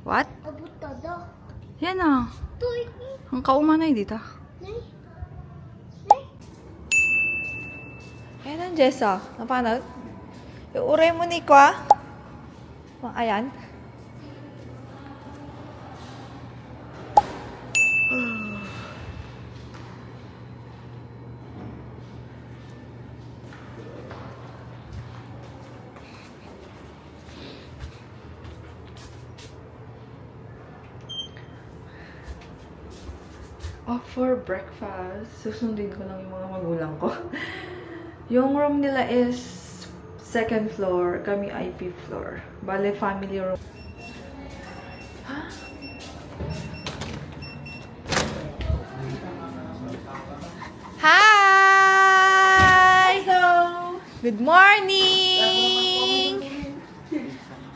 What? Yan na. Ang kaumanay dito. Ayan ang Jessa. Napanood? Iuray mo ni Kwa. Ayan. For breakfast, susundin ko lang yung mga magulang ko. Yung room nila is second floor, kami IP floor. Bale, family room. Huh? Hi! Hello! Good morning!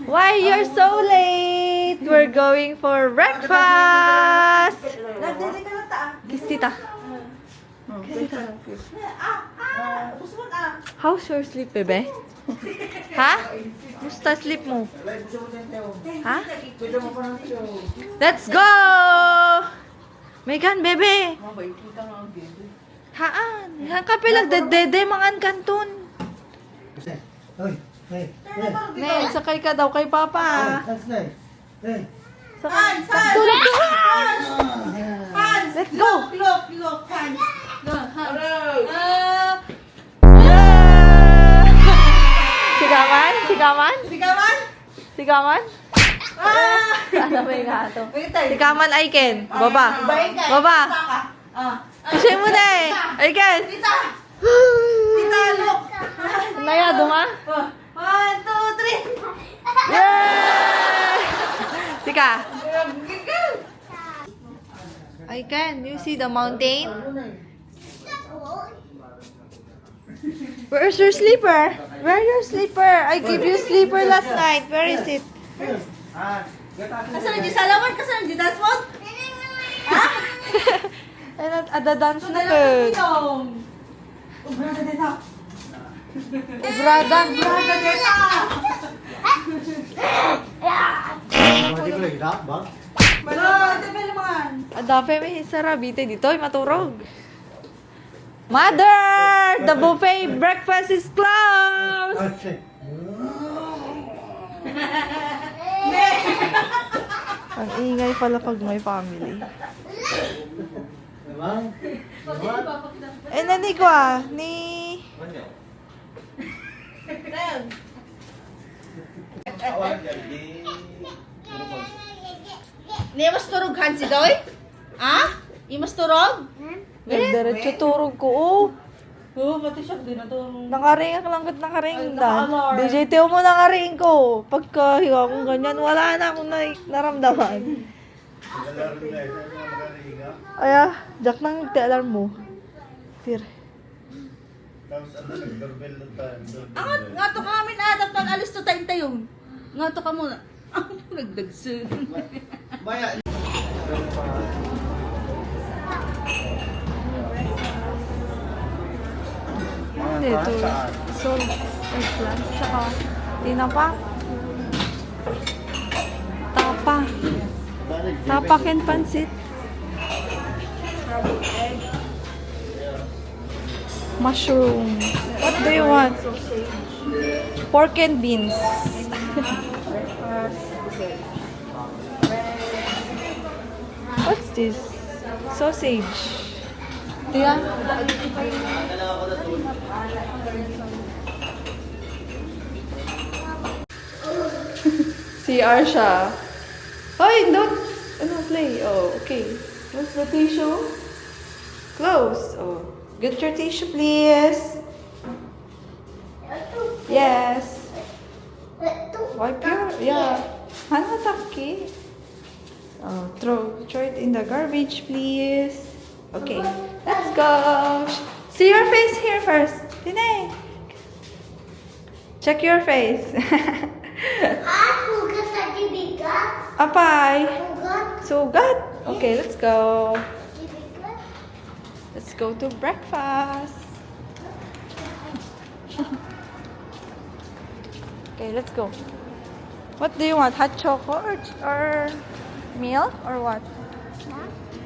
Why you're so late? We're going for breakfast! Kiss tita. Kiss tita. How's your sleep, bebe? Ha? Musta sleep mo? Ha? Let's go! Megan, bebe! Haan? Yang kapilag dede mangan kanton. Ne, sakay ka daw kay Papa. Sakay. Tulog ko! Let's go! Look, Hans. Sigaman? Sigaman? Sigaman? Sigaman? Ano ba yung gato? Sigaman. Sigaman Aiken. Baba. Baba. Kasi mo na eh. Aiken. Tita! Tita, look! Nayado nga? 1, 2, 3! Yay! Sika. Aiken, you see the mountain? Where's your sleeper? Where's your sleeper? I gave you sleeper last night. Where is it? Kasaan di salawan? Kasaan di dance mo? Ha? Ay, ada-dance na good. Ubrada dito. Ubradan. Ubrada dito. Balo, ito pa naman. Adape may sarabite dito. Ay, maturog. Mother! The buffet breakfast is closed! Ang ingay pala pag may family. Eh, nani ko ni... Niya mas turughan si Doy? Ha? Imas turog? Diretso turog ko, oh. Oo, pati siya din na turog. Nakaring lang kat nakaring Ay, dan. naka-alarm. DJ Teo mo nakaring ko. Pagka hiwa kong ganyan, wala na akong naramdaman. Aya, Jack nang alarm mo. Tir. Nga to ka kami na dapat alis to time tayo. Nga to ka muna. Ang nagdagsun. Dito. So, eggplant. Tsaka, tinapa. Tapa. Tapak and pansit. Mushroom. What do you want? Pork and beans. What's this? Sausage. Tia? CR siya. Hoy, don't! Ano, play? Oh, okay. Where's the tissue? Close. Oh. Get your tissue, please. Yes. Wipe your... Yeah. Hana taki. Oh, throw it in the garbage, please. Okay. Let's go. See your face here first. Tinay. Check your face. Apay. Sugat. Okay, let's go. Let's go to breakfast. Okay, let's go. What do you want? Hot choco or milk or what?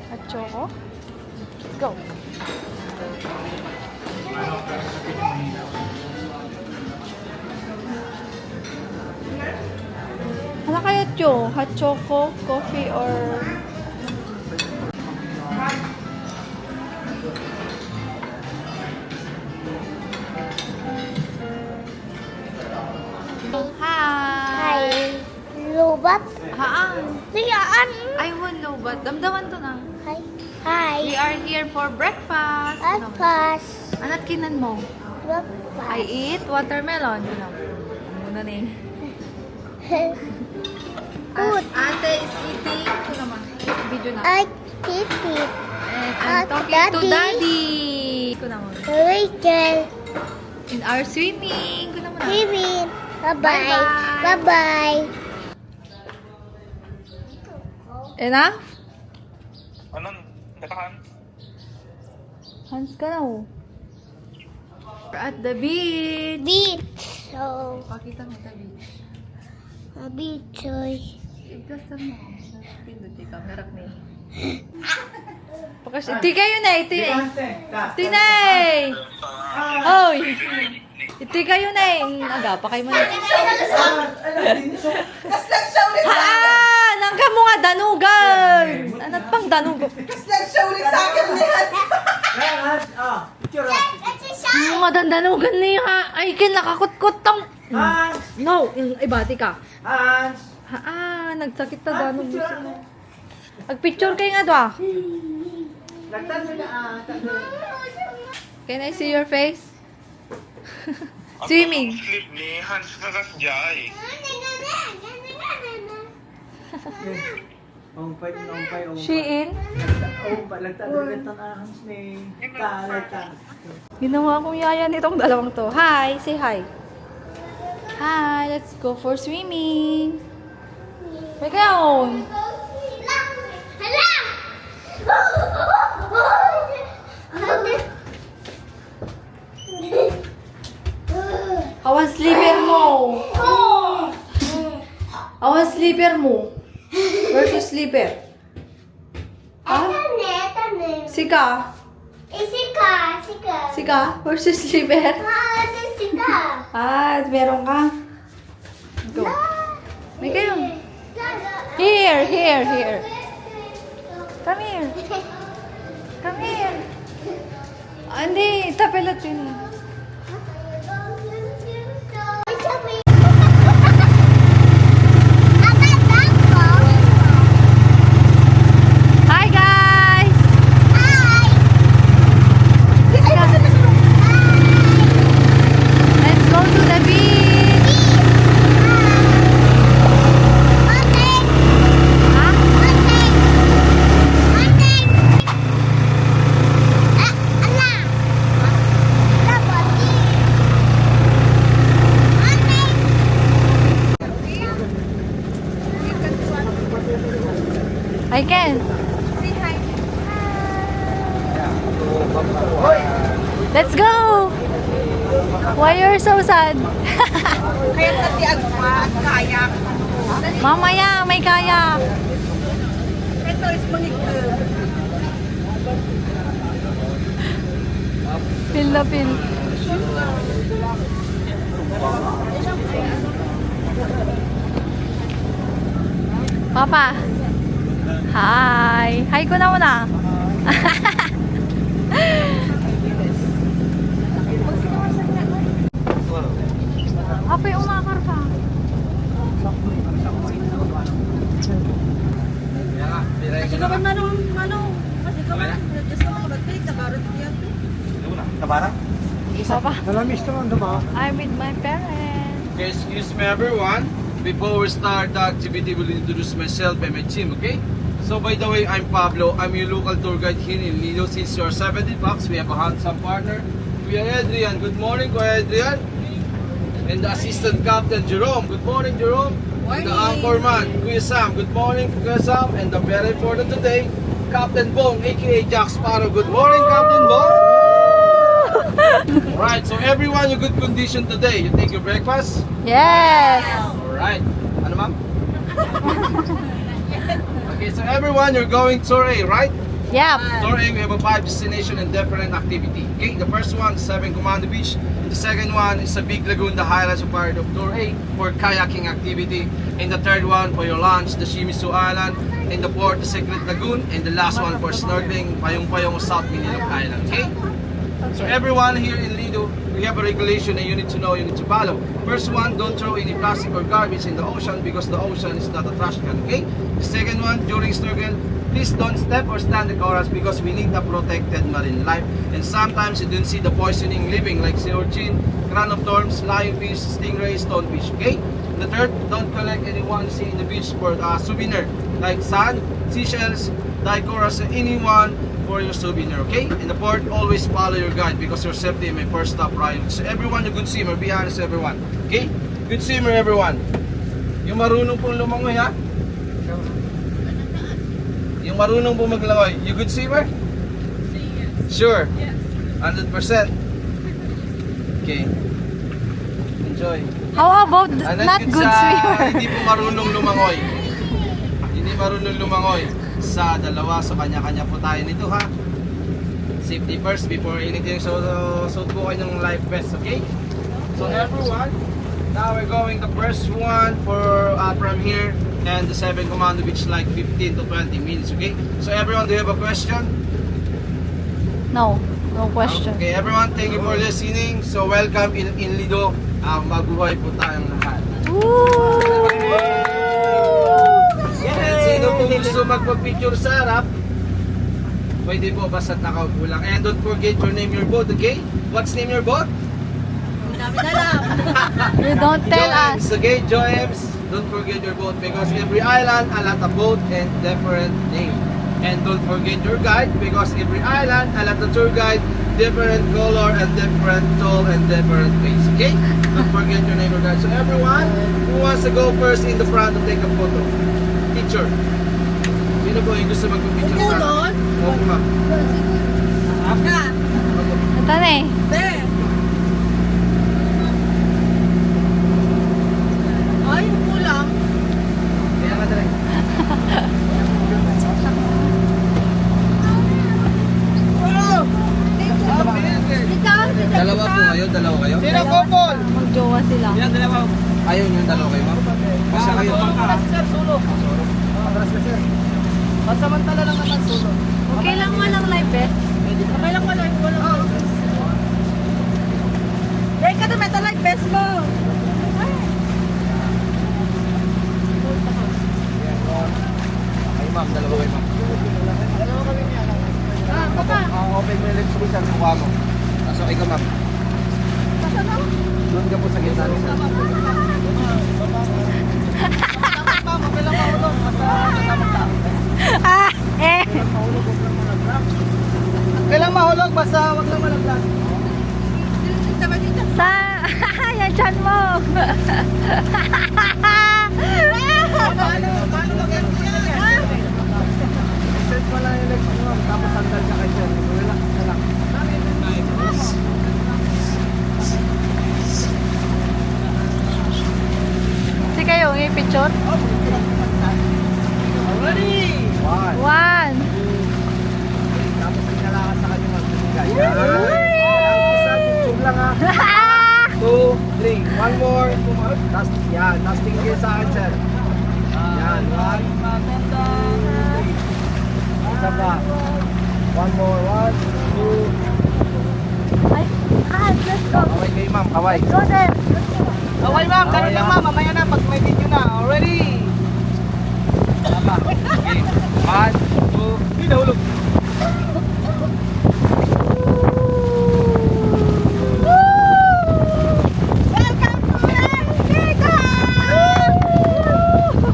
Hot choco? Go. Ano kaya ito? Hot choco, coffee, or... Hi! Robot. Haan? Siyaan. I won't know, but damdaman to na. Hi. Hi. We are here for breakfast. Ano? Breakfast. Anat kinan mo? I Breakfast. eat watermelon. Ano? Muna na eh. Good. Ate is eating. Ito naman. Video na. I eat it. And I'm talking to Daddy. Daddy. Ito naman. Rachel. In our swimming. Ito naman. Kevin. Bye-bye. Bye-bye. Bye-bye. Enough? Anong nakahan? Hans ka na oh. We're at the beach. Beach. So, Pakita mo the beach. a beach. Oy. Igkasan mo. Pindot yung camera ni. Pakas, ito kayo na, ito na. Ito na eh. Oy. Ito kayo na eh. Aga, pa kayo mo na. Nangka mo nga danugan. Anat pang danugan. Mga dandanugan niya. Ay, kinakakot-kot tong. No, yung ibati ka. Nagsakit na danog gusto mo. Mag-picture kayo nga doon. Can I see your face? Swimming. Slip ni Hans kakasjay. Shein. Ginawa kong yaya nitong dalawang to. Hi, say hi. Hi, let's go for swimming. May kayo. Awan sleeper mo. Awan sleeper mo. Where's your sleeper? Sika. Sika. Where's your sleeper? Meron ka. Go. May kayo. Here. Come here. Come here. Hindi, tapelat yun. Hi guys! Let's go to the beach! Ha? I can. Let's go! Why you're so sad? Kaya pati kayak. Mamaya, may kayak. Ito is Monique. Feel na feel. Papa. Hi. Hi ko na muna. Apay, umakar ka. Kasi ka man manong. Kasi ka man. Just ako mag-take. Kabarot niya. Tabarang? Papa, Nalamis naman diba? I'm with my parents. Okay, excuse me everyone. Before we start the activity, we'll introduce myself and my team, okay? So by the way, I'm Pablo. I'm your local tour guide here in Lido. Since you're 70 bucks, we have a handsome partner. We are Adrian. Good morning, Kuya Adrian. And the assistant captain, Jerome. Good morning, Jerome. And the anchorman, Kuya Sam. Good morning, Kuya Sam. And the very important today, Captain Bong, aka Jack Sparrow. Good morning, Captain Bong. Alright, so everyone, you good condition today. You take your breakfast? Yes. Alright. Ano ma'am? Okay, so everyone, you're going tour A, right? Yep. Tour A, we have a 5 destination and different activity. Okay, the first one, 7 Commando Beach. The second one is a big lagoon, the highlights of part of Tour A for kayaking activity. And the third one for your lunch, the Shimizu Island. And the fourth, the Secret Lagoon. And the last one for snorkeling, Payong-Payong, South Minilog Island. Okay? So everyone here in Lido, we have a regulation that you need to know, you need to follow. First one, don't throw any plastic or garbage in the ocean because the ocean is not a trash can, okay? The second one, during snorkel, please don't step or stand the corals because we need a protected marine life. And sometimes you don't see the poisoning living like sea urchin, crown of thorns, lionfish, stingray, stonefish, okay? The third, don't collect anyone you see in the beach for souvenir like sand, seashells, die corals, anyone for your souvenir, okay? And the fourth, always follow your guide because your safety is my first top priority. So everyone, a good swimmer, be honest everyone, okay? Good swimmer everyone. Yung marunong pong lumangoy ha? Yung marunong pong maglangoy, you good swimmer? Sure? Yes. 100%? Okay. Enjoy. How about Ano not yun good sa swimmer? hindi po marunong lumangoy? Hindi marunong lumangoy. Sa dalawa, so kanya-kanya po tayo nito ha. Safety first before anything. So suot po kayo ng life vest, okay? So everyone, now we're going the first one for from here and the 7 Commando Beach like 15 to 20 minutes, okay? So everyone, do you have a question? No. No question. Okay, everyone, thank you for listening. So welcome in Lido. Mabuhay po tayong lahat. Woo! And sino po gusto magpa-picture sa harap, pwede po basta nakaupo lang. And don't forget your name, your boat, okay? What's name your boat? Hindi namin alam. You don't tell Joems, us. okay? Joems, don't forget your boat because every island, a lot of boat and different name. And don't forget your guide because every island, a lot of tour guide, different color and different toll and different place, okay? Don't forget your name, your guide. So everyone who wants to go first in the front to take a photo. Picture. Sino po yung gusto magpapicture sa Kulon? Opo ma'am. Na. Ito na eh. Be. Ay, kulang. Kaya nga dali. Dalawa po kayo, dalawa kayo. Sino po po? Magjowa sila. Ayaw nyo yung dalawa kayo ma'am? Basta kayo. Pasamantala lang naman sulo. Okay lang walang live vest. Okay lang wala. Teka na, metal like best mo. Ay ma'am, dalawa kayo ma'am. Ah, papa. Open mo yung lips mo sa mukha mo. Pasok ikaw ma'am. Pasok na. Doon ka po sa gitna rin. Okay lang mahulog. Ah! Eh! Okay lang mahulog, basta wag lang malaglag. Sa... Yan dyan mo! Paano mag-end yan? Set mo lang yung legs mo ma'am. Tapos sandal ka kayo. Relax ka lang. Si kayo, i-picture? Ready? One. One! Tapos sinalakas sa kanya magbibigay. Isa, tutug lang ha. 2, 3. One more. Tapos, yan. Tapos tingin kayo sa akin, sir. Yan. 1, 2, 3. Isa pa. One more. 1, 2. Ay! Ah! Let's go! Kaway kayo, ma'am. Kaway. Go there! Okay ma'am, ganun lang ma'am. Mamaya na pag may video na. Ready? Tama. Okay. 1, 2. Hindi nahulog.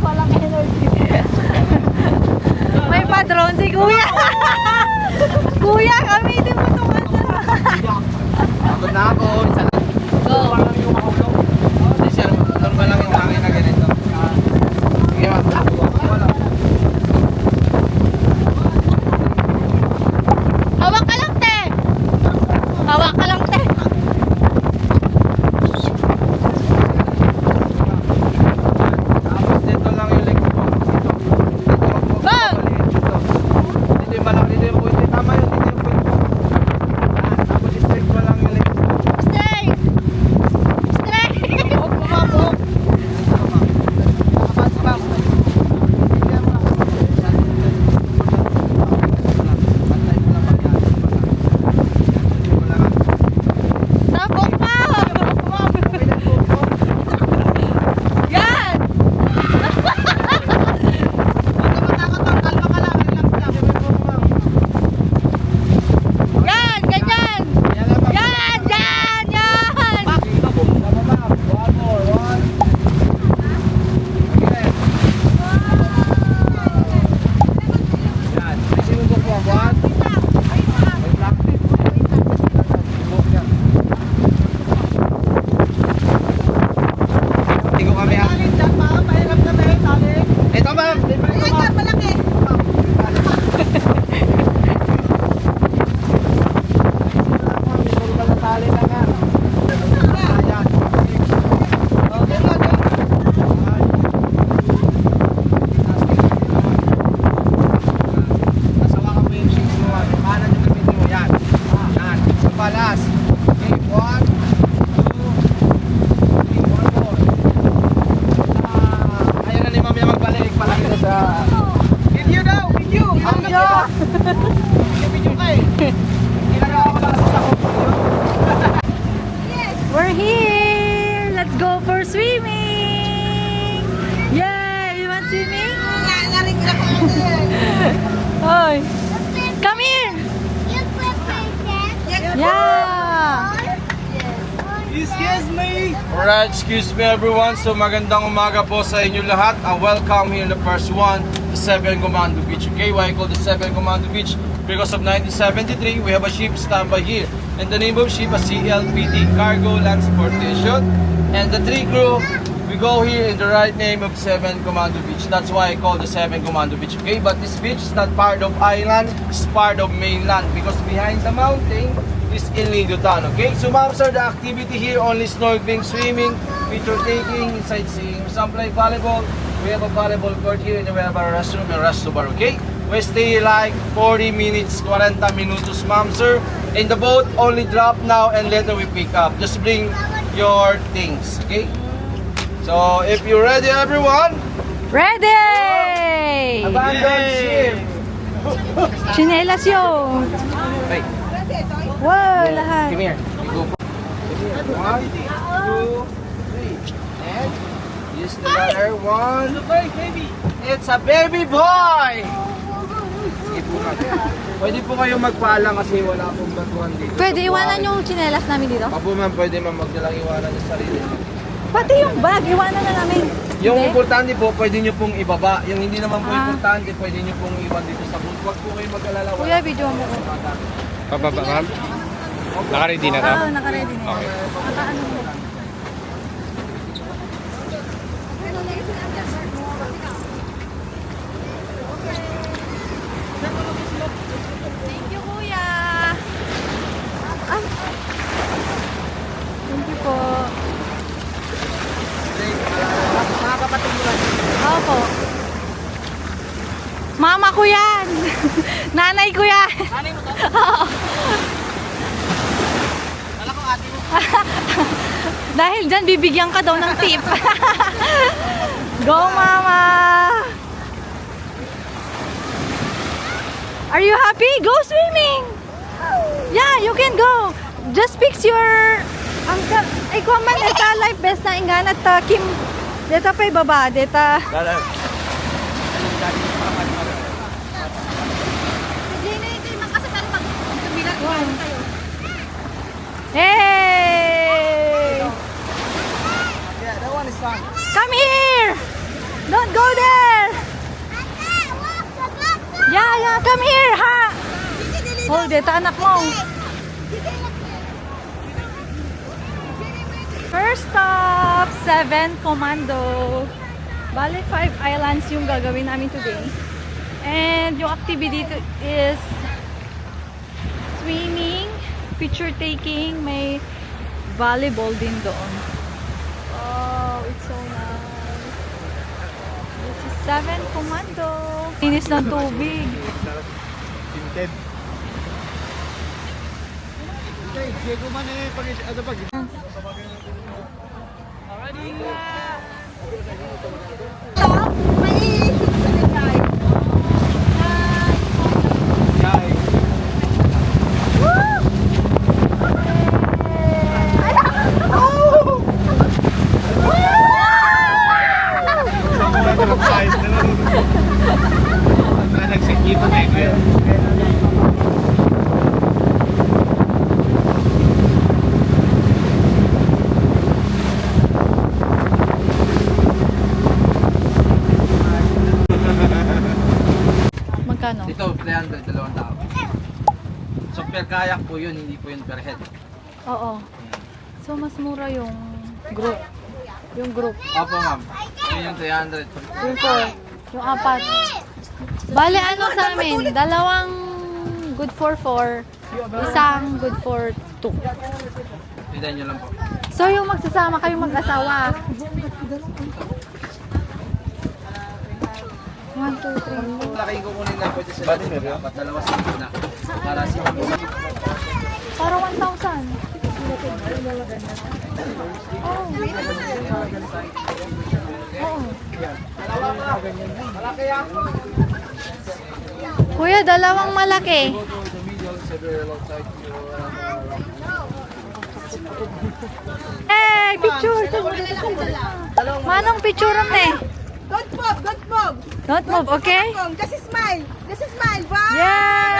Walang energy. May padron si Kuya. Kuya, kami hindi mo tumasara. Pagod na ako. Isa lang. Go. Hindi siya. Normal lang yung hangin na ganito. We're here! Let's go for swimming! Yay! You want swimming? Hoy! Come here! You play princess? Yeah! Excuse me! Alright, excuse me everyone. So magandang umaga po sa inyo lahat. And welcome here in the first one, the 7 Commando Beach. Okay, why I call the 7 Commando Beach? Because of 1973, we have a ship standby here. And the name of ship is CLPT, Cargo Transportation. And the 3 crew, we go here in the right name of 7 Commando Beach. That's why I call the 7 Commando Beach. Okay, but this beach is not part of island, it's part of mainland. Because behind the mountain is El Nido Town. Okay, so ma'am sir, the activity here only snorkeling, swimming, picture taking, sightseeing, some play volleyball. We have a volleyball court here and we have a restroom and resto bar. Okay, we stay like 40 minutes, 40 minutos ma'am sir. And the boat only drop now and later we pick up. Just bring your things. Okay, so if you're ready everyone, Ready! abandon ship. Chinelas yun! Hey, Wow, lahat! come here. You go. 1, 2, 3. And use the ladder. 1. It's a baby boy! Sige po natin. Pwede po kayong magpaalam kasi wala pong batuhan dito. Pwede iwanan yung chinelas namin dito? Opo ma'am, pwede ma'am magdalang iwanan yung sarili. Pati yung bag, iwanan na namin. Yung Hindi? importante po, pwede nyo pong ibaba. Yung hindi naman po Ah. importante, pwede nyo pong iwan dito sa boat. Huwag po kayong mag-alala. Kuya, video mo ko. Pababa, ma'am? Naka-ready na ka? Oo, naka-ready na. Okay. Naka-ano mo. Thank you, kuya. Ay. Thank you po. Mga kapatid mo lang. Opo. Mama ko yan. Nanay ko yan. Nanay mo to? Kala ko ate mo. Dahil dyan, bibigyan ka daw ng tip. Go, mama! Are you happy? Go swimming! Yeah, you can go. Just fix your... Ikaw man, ita life best na ingan at Kim. Deta pa ibaba, deta. Hey! Yeah, that one is fine. Come here! Don't go there! Yeah, come here, ha? Hold it, anak mo. First stop, 7 Commando. Bale, 5 islands yung gagawin namin today. And yung activity is swimming, picture taking, may volleyball din doon. Oh, it's so nice. This is 7 Commando. Linis ng tubig. Tinted. Okay, Diego man eh, pag ano pag nagsikipan eh, kuya. Magkano? Ito, 300, dalawang tao. So per kayak po yun, hindi po yun per head. Oo. So, mas mura yung group. Yung group. Opo ma'am, yun yung 300. Yung 4. Yung 4. Bale, ano sa amin? Dalawang good for 4. Isang good for 2. Pidan nyo lang po. So, yung magsasama kayo mag-asawa. 1, 2, 3. Malaking kukunin na pwede sila. Dapat dalawa sa na. Para si Para 1,000. Oh. Oo. Malaki yan. Kuya, dalawang malaki. Hey, picture! Manong picture eh. Don't move, don't move. Don't move, okay? Just smile. Just smile. Wow. Yay!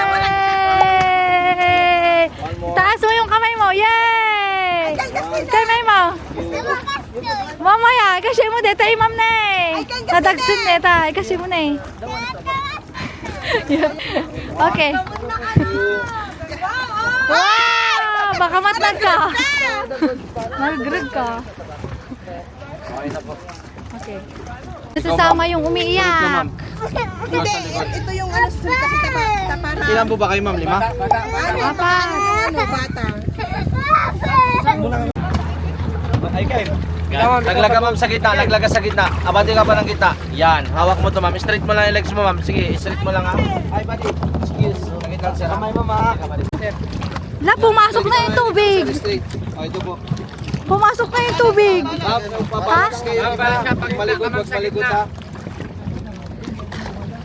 Taas mo yung kamay mo. Yay! Kamay mo. Mamaya, kasi mo dito ay ma'am na eh. Nadagsun neta, kasi mo na eh. Okay. Wow! Baka matag ka. Nag-greg ka. Okay. Nasasama yung umiiyak. Hindi, ito yung ano, susunod kasi tapara. Ilan po ba kayo, ma'am? 5? Apat. Ano, bata. Yan. Laglaga ma'am sa gitna, laglaga sa gitna. Abante ka pa ng gitna. Yan, hawak mo to ma'am. Straight mo lang yung legs mo ma'am. Sige, straight mo lang ha. Ay, buddy. Excuse. Sakit lang sir. Kamay mo ma. La, pumasok na yung tubig. Straight. O, ito po. Pumasok na yung tubig. Ma'am, papalas kayo. Magpalikod, magpalikod ha.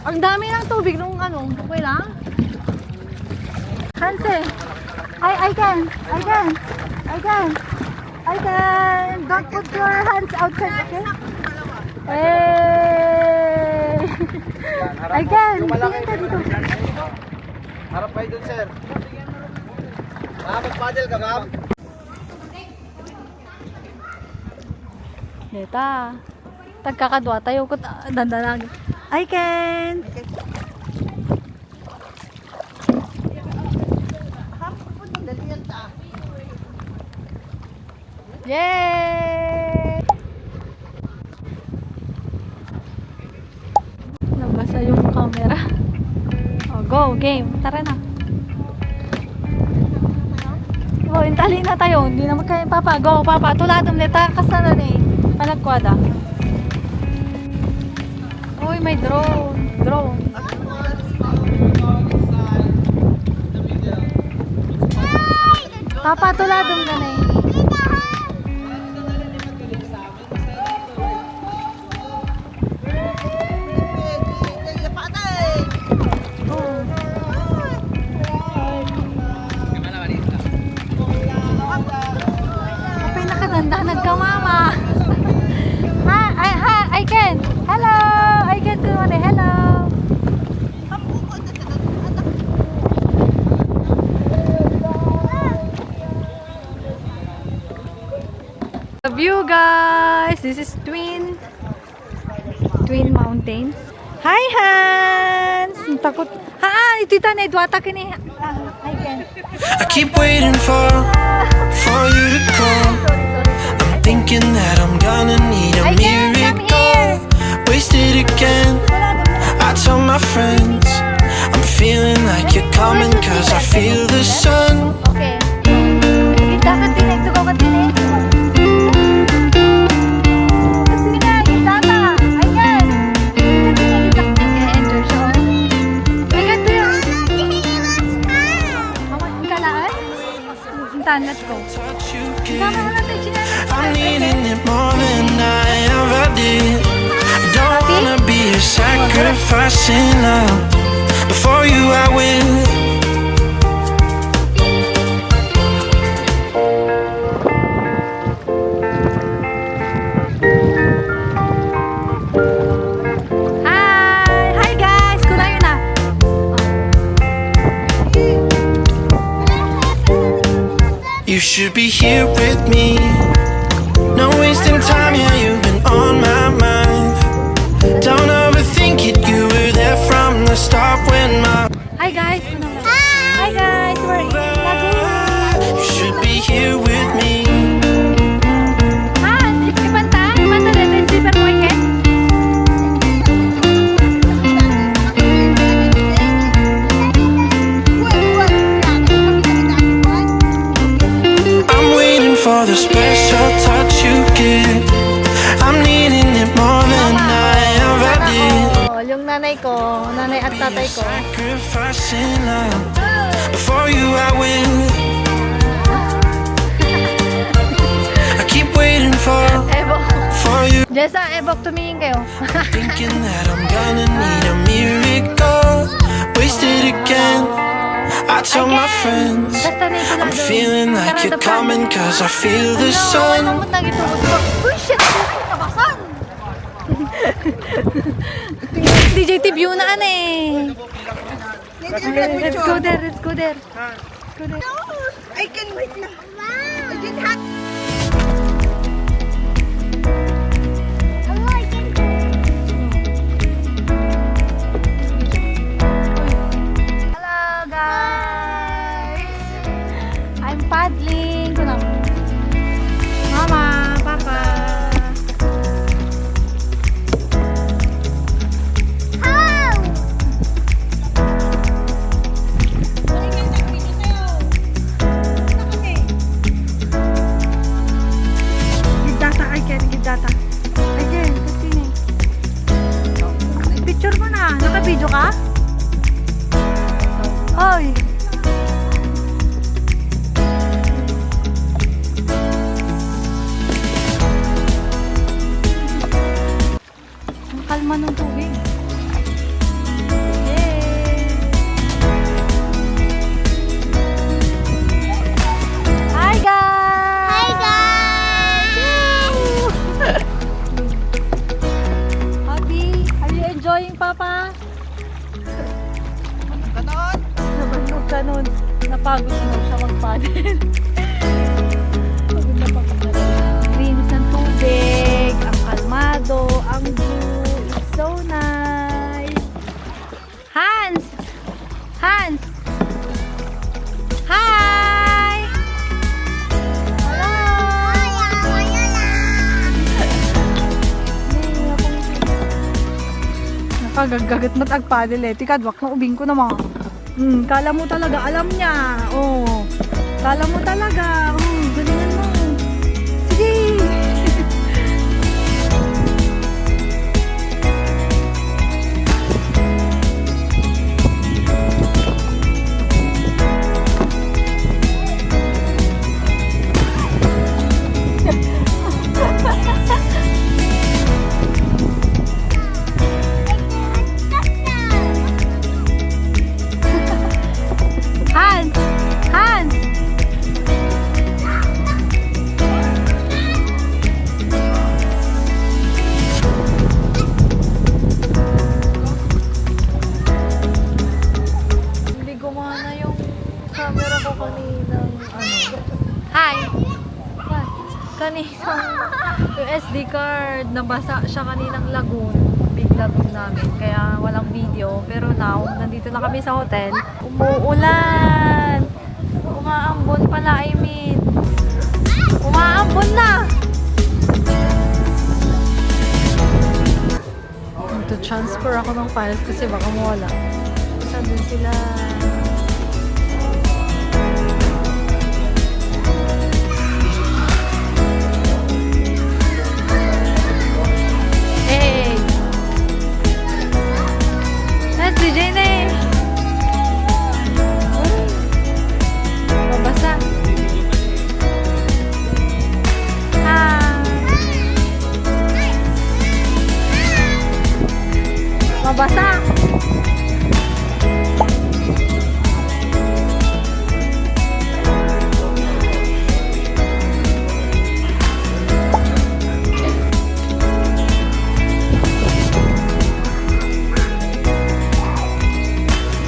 Ang dami ng tubig nung ano. Okay lang? Hanse. I can. Don't put your hands outside, okay? Hey! I can. Tingin ka dito. Harap kayo dun sir. Ma'am, mag-paddle ka ma'am. Deta. Tagkakadwa tayo ko dandalang. I can. Yay! Nabasa yung camera. Oh, go, game. Tara na. Oh, intali na tayo. Hindi naman kayo, Papa. Go, Papa. Tuladom neta. Kasana na eh. Palagkwada. Uy, may drone. Drone. Papa, tuladom ka na eh. Pinakadanda ka, Mama. I can. Hello. I can do it. Hello. The view, guys. This is Twin Mountains. Hi, Hans. Takot. Ito na Edwata kini. I can. I keep waiting for you to come. I'm thinking that I'm gonna need a I can come here. miracle. Wasted again. I tell my friends I'm feeling like you're coming, cause I feel the sun. Okay. Kita ka tinig. Tugaw ka tinig. Kasi na, kita ka. Ayan. Kita tinig. Enter siya. Ay, ganito yun. Ang kalaan? Hintahan, let's go. Touch you Tama good. na natin, chinela. I'm needing it more than I ever did. I don't wanna be a sacrificing love. Before you I will. Hi guys! Kunayo na. You should be here with me. No wasting time, yeah, you've been on my mind. Don't overthink it, you were there from the start when my. Hi guys! Hi guys! We're in Laguna. You should be here with me. Ibanta dito yung sleeper mo, Ken? I'm waiting for the special touch you give. I'm needing it more than I ever did. Oh, yung nanay ko, nanay at tatay ko. Sacrificing love. Before you I will. I keep waiting for you. Jessa, Ebok, tumingin kayo. Thinking that I'm gonna need a miracle. it again. I tell my friends I'm feeling like you're coming, cause I feel the sun. Uy, shit! Nakasan! DJ Tibyo na eh. Let's go there, let's go there. I can wait na. Wow! I didn't have... Oh, I can go. Hello guys! I'm paddling. Mama, Papa. How? Give data, I can. Give data. I can. Continue. Picture mo na. Naka-video ka? Hoy! Ang kalma ng tubig. Yay! Hi guys! Hi, guys! Happy? Are you enjoying, Papa? Nabandog ka nun. Napagod na siya magpaddle. Pagod na pagod na rin. Greens ng tubig, ang kalmado, ang view. It's so nice. Hans! Hans! Hi! Hello! Nakagagagat mo tagpadel eh. Tikadwak na ubing ko naman. Kala mo talaga, alam niya. Oh. Kala mo talaga. Oh, galingan mo. Sige. Hans! Hans! Hindi gumana yung camera ko kaninang Hi! What? Kaninang yung SD card. Nabasa siya kaninang lagoon. Big lagoon namin. Kaya walang video. Pero now, nandito na kami sa hotel. Umuulan! Umaambon pala, I mean. Umaambon na! Transfer ako ng files kasi baka mawala. Sabi sila. Hey! That's DJ name! Mabasa. Mabasa.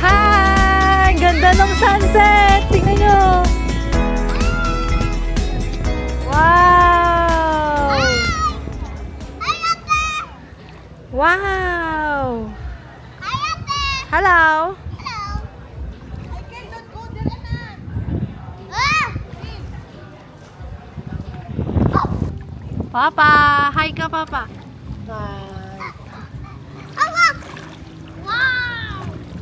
Hi! Ganda ng sunset! Tingnan nyo! Wow! Wow! Hello! Papa! Hi ka, Papa! Wow!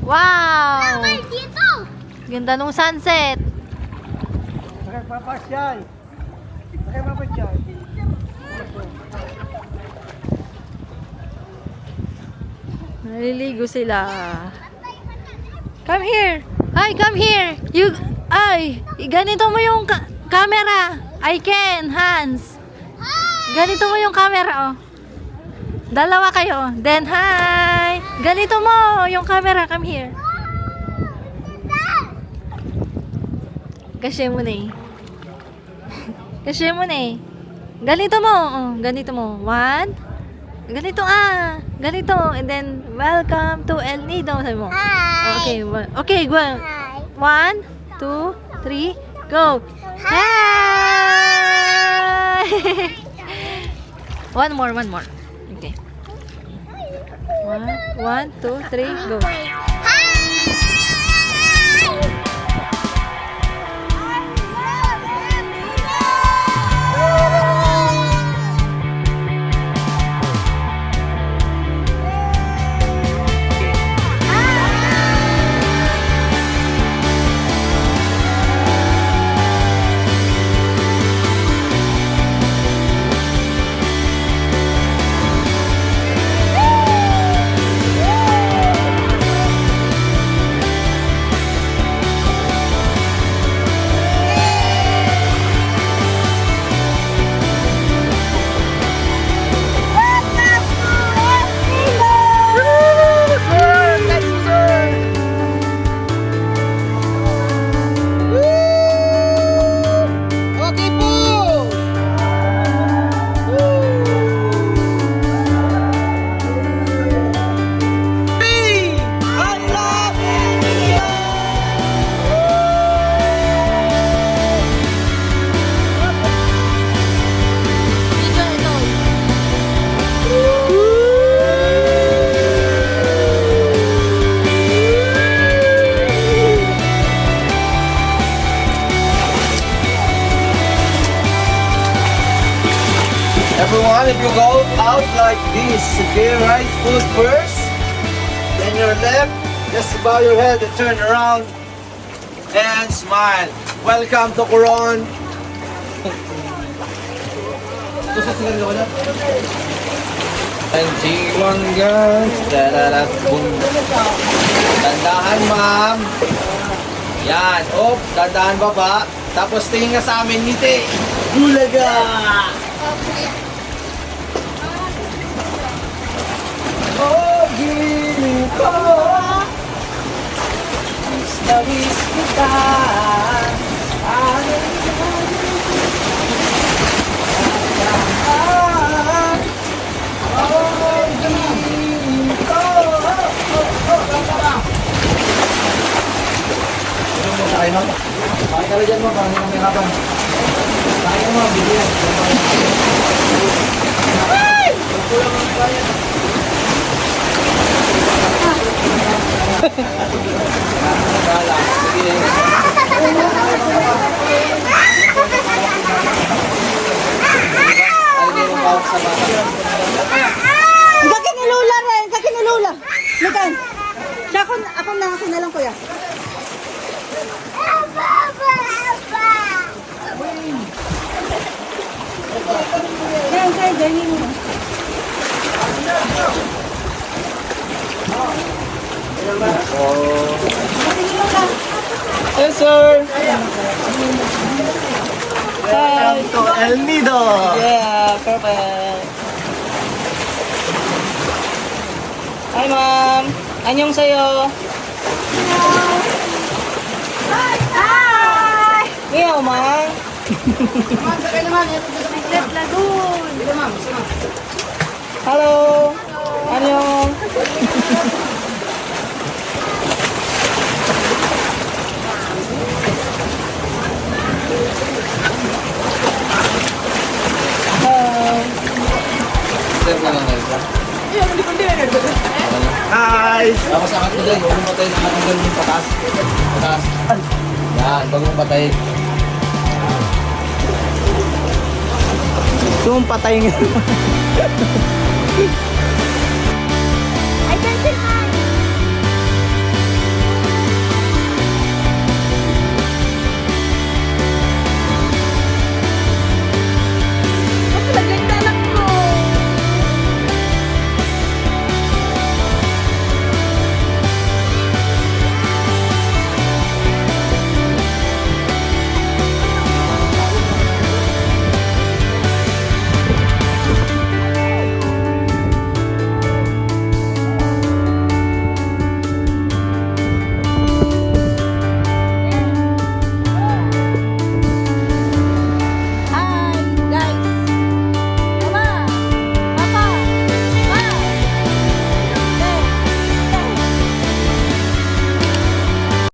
Wow! May dito! Ganda nung sunset! Naliligo sila. Come here! Hi, come here! You, ay! Ganito mo yung camera! I can, Hans! Ganito mo yung camera, oh. Dalawa kayo. Then, hi! Ganito mo yung camera. Come here. Kasya mo na eh. Kasya mo na eh. Ganito mo. Oh, ganito mo. 1. Ganito ganito. And then, welcome to El Nido. Sabi mo. Hi. Okay, okay, go. Hi. 1, 2, 3, go. Hi! one more. Okay. 1, 2, 3, go. Everyone, if you go out like this, okay, right foot first, then your left, just bow your head and turn around and smile. Welcome to Coron. And G1 guys, boom. Dandahan ma'am. Yan, dandahan baba. Tapos tingin nga sa amin, ngiti. Bulaga! Oh, giliw ko. Miss kita. Bakit ka na dyan mo? Parang hindi kami habang. Bakit mo? Bigyan. Kulang ang bayan. Sakin ni Lula rin! Sakin ni Lula! Lukan! Siya ako na lang kuya. Kaya, ganyan mo. Yes, sir. Welcome to El Nido. Yeah, perfect. Hi, ma'am. Anyong sayo. Hi. Meow, ma'am. Hello. Anyong. Hi! Tapos angat mo dyan, huwag mong patayin, angat mo dyan yung patas. Patas. Yan, huwag mong patayin. Gusto mong patayin.